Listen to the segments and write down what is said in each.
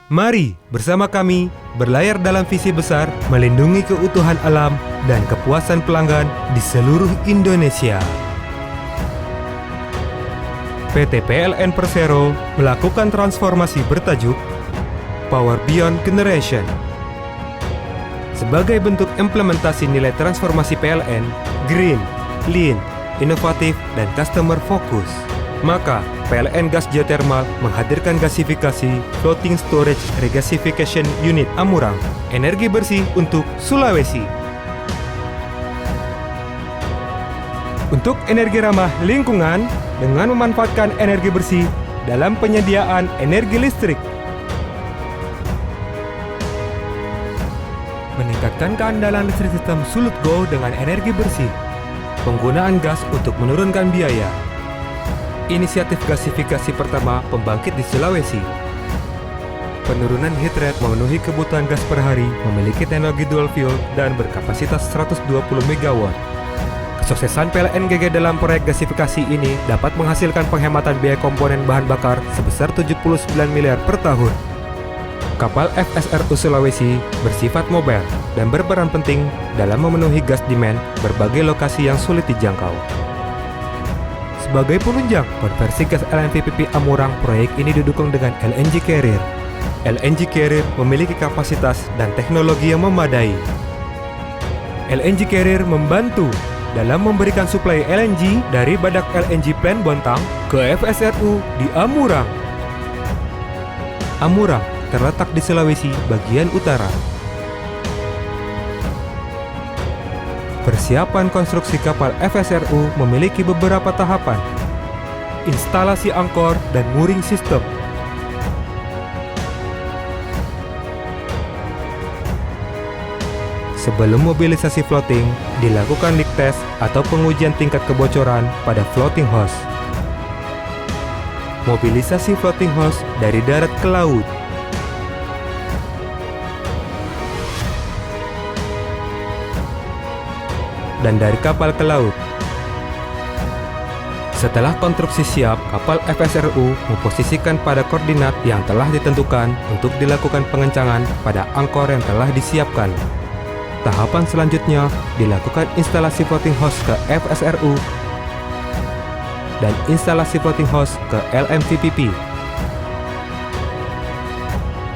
Mari bersama kami berlayar dalam visi besar melindungi keutuhan alam dan kepuasan pelanggan di seluruh Indonesia. PT PLN Persero melakukan transformasi bertajuk Power Beyond Generation. Sebagai bentuk implementasi nilai transformasi PLN, green, lean, inovatif, dan customer focus, maka PLN Gas Geothermal menghadirkan gasifikasi Floating Storage Regasification Unit Amurang, energi bersih untuk Sulawesi. Untuk energi ramah lingkungan dengan memanfaatkan energi bersih dalam penyediaan energi listrik. Meningkatkan keandalan listrik sistem Sulut Go dengan energi bersih. Penggunaan gas untuk menurunkan biaya. Inisiatif gasifikasi pertama pembangkit di Sulawesi. Penurunan heat rate memenuhi kebutuhan gas per hari, memiliki teknologi dual fuel dan berkapasitas 120 MW. Kesuksesan PLN GG dalam proyek gasifikasi ini dapat menghasilkan penghematan biaya komponen bahan bakar sebesar 79 miliar per tahun. Kapal FSRU Sulawesi bersifat mobile dan berperan penting dalam memenuhi gas demand berbagai lokasi yang sulit dijangkau. Sebagai penunjang konversi gas LNVPP Amurang, proyek ini didukung dengan LNG Carrier. LNG Carrier memiliki kapasitas dan teknologi yang memadai. LNG Carrier membantu dalam memberikan suplai LNG dari Badak LNG Plant Bontang ke FSRU di Amurang. Amurang terletak di Sulawesi bagian utara. Persiapan konstruksi kapal FSRU memiliki beberapa tahapan. Instalasi angkor dan mooring system. Sebelum mobilisasi floating, dilakukan leak test atau pengujian tingkat kebocoran pada floating hose. Mobilisasi floating hose dari darat ke laut. Dan dari kapal ke laut. Setelah konstruksi siap, kapal FSRU memposisikan pada koordinat yang telah ditentukan untuk dilakukan pengencangan pada angkor yang telah disiapkan. Tahapan selanjutnya dilakukan instalasi floating hose ke FSRU dan instalasi floating hose ke LMVPP.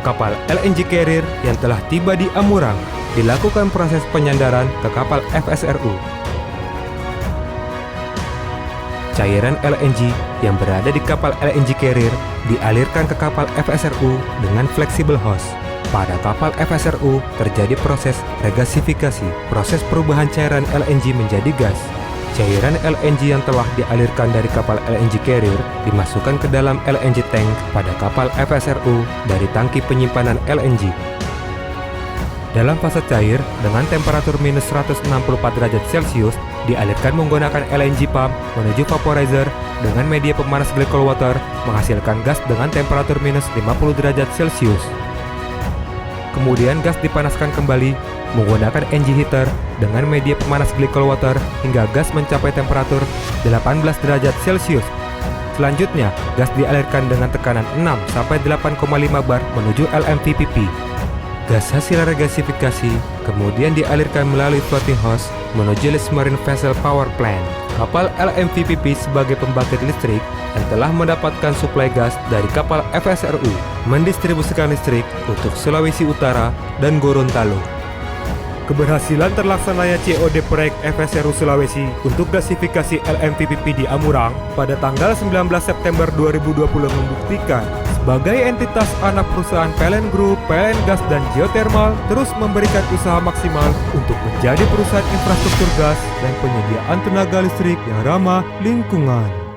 Kapal LNG Carrier yang telah tiba di Amurang dilakukan proses penyandaran ke kapal FSRU. Cairan LNG yang berada di kapal LNG Carrier dialirkan ke kapal FSRU dengan flexible hose. Pada kapal FSRU terjadi proses regasifikasi, proses perubahan cairan LNG menjadi gas. Cairan LNG yang telah dialirkan dari kapal LNG Carrier dimasukkan ke dalam LNG tank pada kapal FSRU dari tangki penyimpanan LNG. Dalam fase cair, dengan temperatur minus 164 derajat Celcius, dialirkan menggunakan LNG pump menuju vaporizer dengan media pemanas glycol water menghasilkan gas dengan temperatur minus 50 derajat Celcius. Kemudian gas dipanaskan kembali menggunakan NG heater dengan media pemanas glycol water hingga gas mencapai temperatur 18 derajat Celcius. Selanjutnya, gas dialirkan dengan tekanan 6-8,5 bar menuju LMVPP. Gas hasil regasifikasi kemudian dialirkan melalui floating hose menuju Least Marine Vessel Power Plant, kapal LMVPP sebagai pembangkit listrik yang telah mendapatkan suplai gas dari kapal FSRU, mendistribusikan listrik untuk Sulawesi Utara dan Gorontalo. Keberhasilan terlaksananya COD proyek FSRU Sulawesi untuk gasifikasi LMVPP di Amurang pada tanggal 19 September 2020 membuktikan sebagai entitas anak perusahaan PLN Group, PLN Gas dan Geothermal terus memberikan usaha maksimal untuk menjadi perusahaan infrastruktur gas dan penyediaan tenaga listrik yang ramah lingkungan.